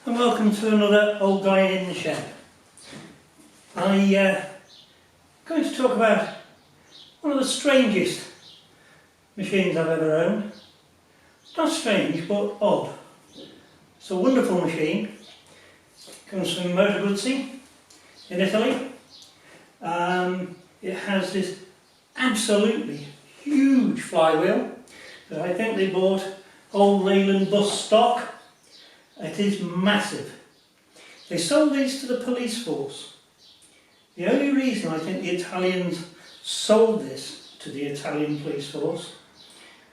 and welcome to another Old Guy in the Shed. I'm going to talk about one of the strangest machines I've ever owned. Not strange, but odd. It's a wonderful machine. It comes from Moto Guzzi in Italy. It has this absolutely huge flywheel that I think they bought old Leyland bus stock. It is massive. They sold these to the police force. The only reason I think the Italians sold this to the Italian police force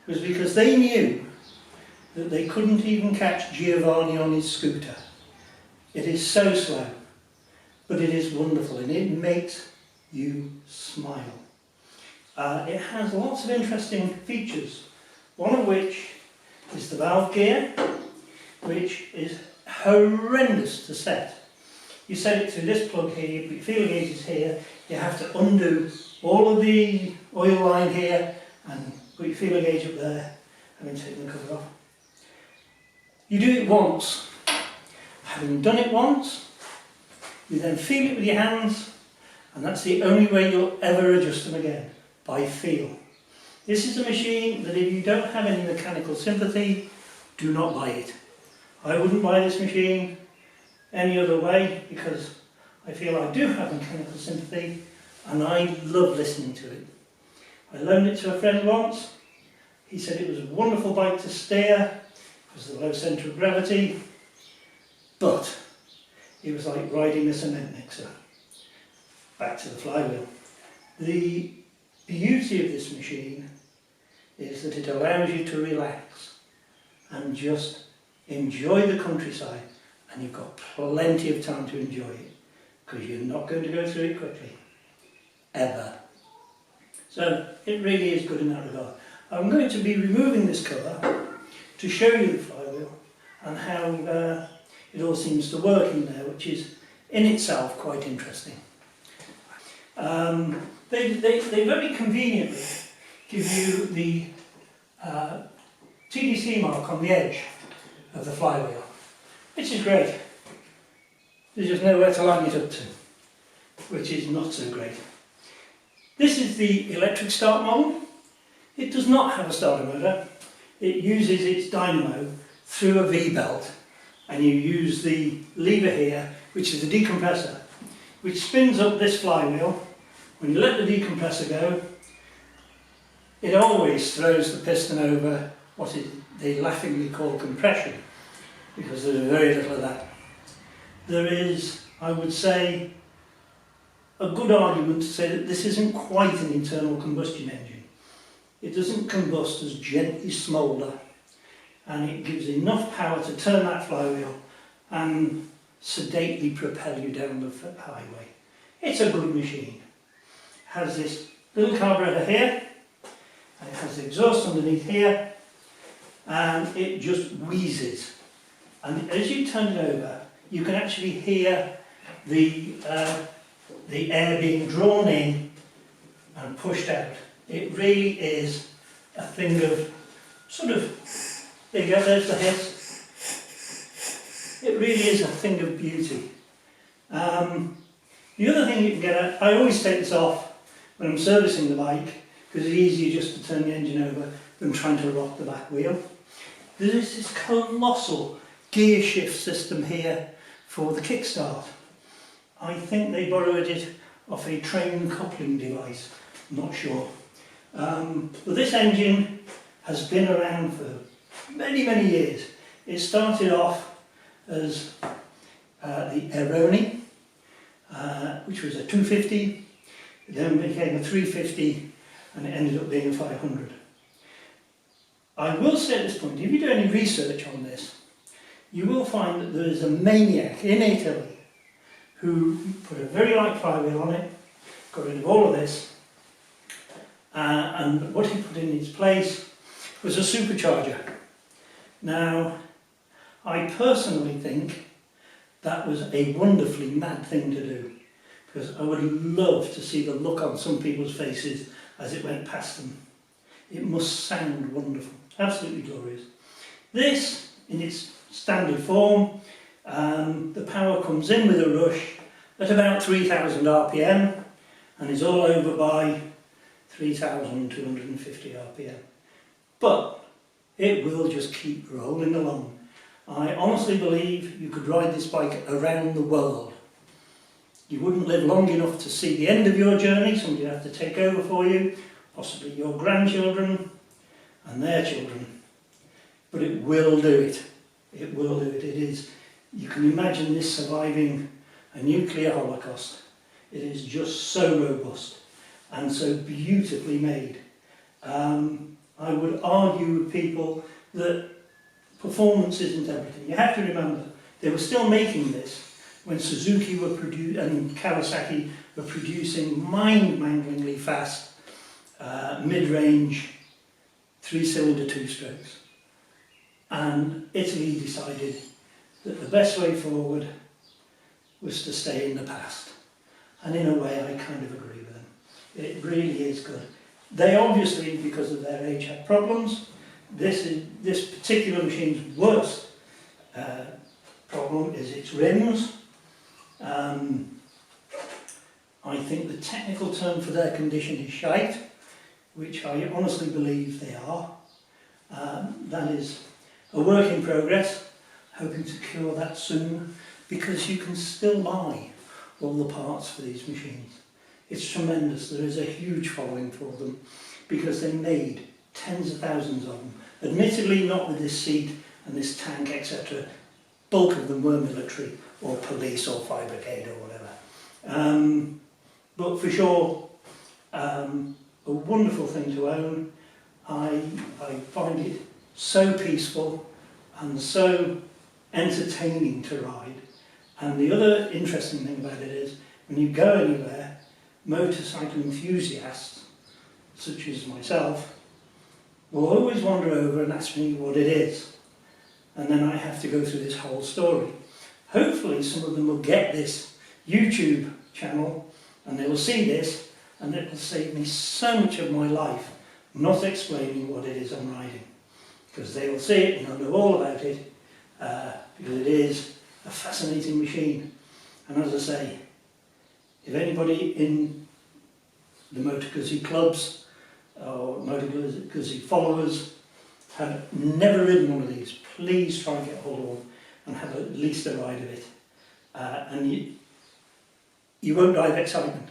was because they knew that they couldn't even catch Giovanni on his scooter. It is so slow, but it is wonderful and it makes you smile. It has lots of interesting features, one of which is the valve gear, which is horrendous to set. You set it through this plug here, you put your feeler gauges here, you have to undo all of the oil line here and put your feeler gauge up there and then take the cover off. You do it once. Having done it once, you then feel it with your hands, and that's the only way you'll ever adjust them again, by feel. This is a machine that if you don't have any mechanical sympathy, do not buy it. I wouldn't buy this machine any other way because I feel I do have mechanical sympathy and I love listening to it. I loaned it to a friend once. He said it was a wonderful bike to steer because of the low centre of gravity, but it was like riding a cement mixer. Back to the flywheel. The beauty of this machine is that it allows you to relax and just enjoy the countryside, and you've got plenty of time to enjoy it because you're not going to go through it quickly, ever. So it really is good in that regard. I'm going to be removing this cover to show you the flywheel and how it all seems to work in there, which is in itself quite interesting. They very conveniently give you the TDC mark on the edge of the flywheel, which is great. There's just nowhere to line it up to, which is not so great. This is the electric start model. It does not have a starter motor. It uses its dynamo through a V-belt, and you use the lever here, which is the decompressor, which spins up this flywheel. When you let the decompressor go, it always throws the piston over what they laughingly call compression, because there's very little of that. There is, I would say, a good argument to say that this isn't quite an internal combustion engine. It doesn't combust as gently smoulder, and it gives enough power to turn that flywheel and sedately propel you down the highway. It's a good machine. It has this little carburetor here, and it has the exhaust underneath here, and it just wheezes. And as you turn it over, you can actually hear the air being drawn in and pushed out. It really is a thing of sort of, there you go, there's the hiss. It really is a thing of beauty. The other thing you can get at, I always take this off when I'm servicing the bike because it's easier just to turn the engine over than trying to rock the back wheel. There's this colossal gear shift system here for the kickstart. I think they borrowed it off a train coupling device, I'm not sure. But this engine has been around for many, many years. It started off as the Aironi, which was a 250, it then became a 350, and it ended up being a 500. I will say at this point, if you do any research on this, you will find that there is a maniac in Italy who put a very light flywheel on it, got rid of all of this, and what he put in its place was a supercharger. Now, I personally think that was a wonderfully mad thing to do, because I would love to see the look on some people's faces as it went past them. It must sound wonderful, absolutely glorious. This, in its standard form, The power comes in with a rush at about 3000 RPM and is all over by 3250 RPM. But it will just keep rolling along. I honestly believe you could ride this bike around the world. You wouldn't live long enough to see the end of your journey, somebody would have to take over for you, possibly your grandchildren and their children. But it will do it. It will do it. It is. You can imagine this surviving a nuclear holocaust. It is just so robust and so beautifully made. I would argue with people that performance isn't everything. You have to remember, they were still making this when Suzuki were and Kawasaki were producing mind-manglingly fast mid-range 3-cylinder two-strokes. And Italy decided that the best way forward was to stay in the past. And in a way I kind of agree with them. It really is good. They obviously, because of their age, had problems. This particular machine's worst problem is its rims. I think the technical term for their condition is shite, which I honestly believe they are. That is a work in progress, hoping to cure that soon, because you can still buy all the parts for these machines. It's tremendous. There is a huge following for them because they made tens of thousands of them. Admittedly not with this seat and this tank, etc. Bulk of them were military or police or fire brigade or whatever. But for sure, a wonderful thing to own. I find it so peaceful and so entertaining to ride. And the other interesting thing about it is, when you go anywhere, motorcycle enthusiasts, such as myself, will always wander over and ask me what it is. And then I have to go through this whole story. Hopefully some of them will get this YouTube channel and they will see this, and it will save me so much of my life not explaining what it is I'm riding. Because they will see it and they'll know all about it, because it is a fascinating machine. And as I say, if anybody in the Moto Guzzi clubs or Moto Guzzi followers have never ridden one of these, please try and get hold of one and have at least a ride of it. And you won't die of excitement,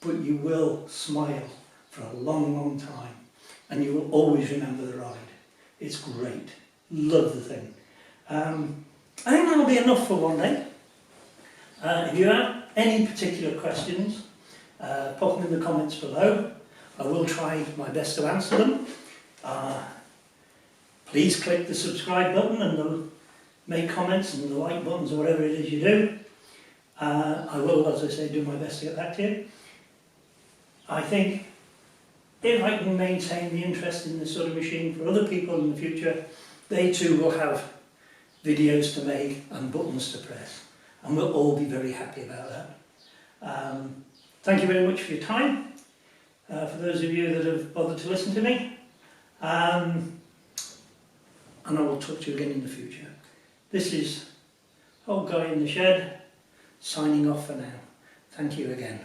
but you will smile for a long, long time, and you will always remember the ride. It's great. Love the thing. I think that'll be enough for one day. If you have any particular questions, pop them in the comments below. I will try my best to answer them. Please click the subscribe button and the make comments and the like buttons or whatever it is you do. I will, as I say, do my best to get back to you. I think if I can maintain the interest in this sort of machine for other people in the future, they too will have videos to make and buttons to press, and we'll all be very happy about that. Thank you very much for your time, for those of you that have bothered to listen to me, and I will talk to you again in the future. This is Old Guy in the Shed, signing off for now. Thank you again.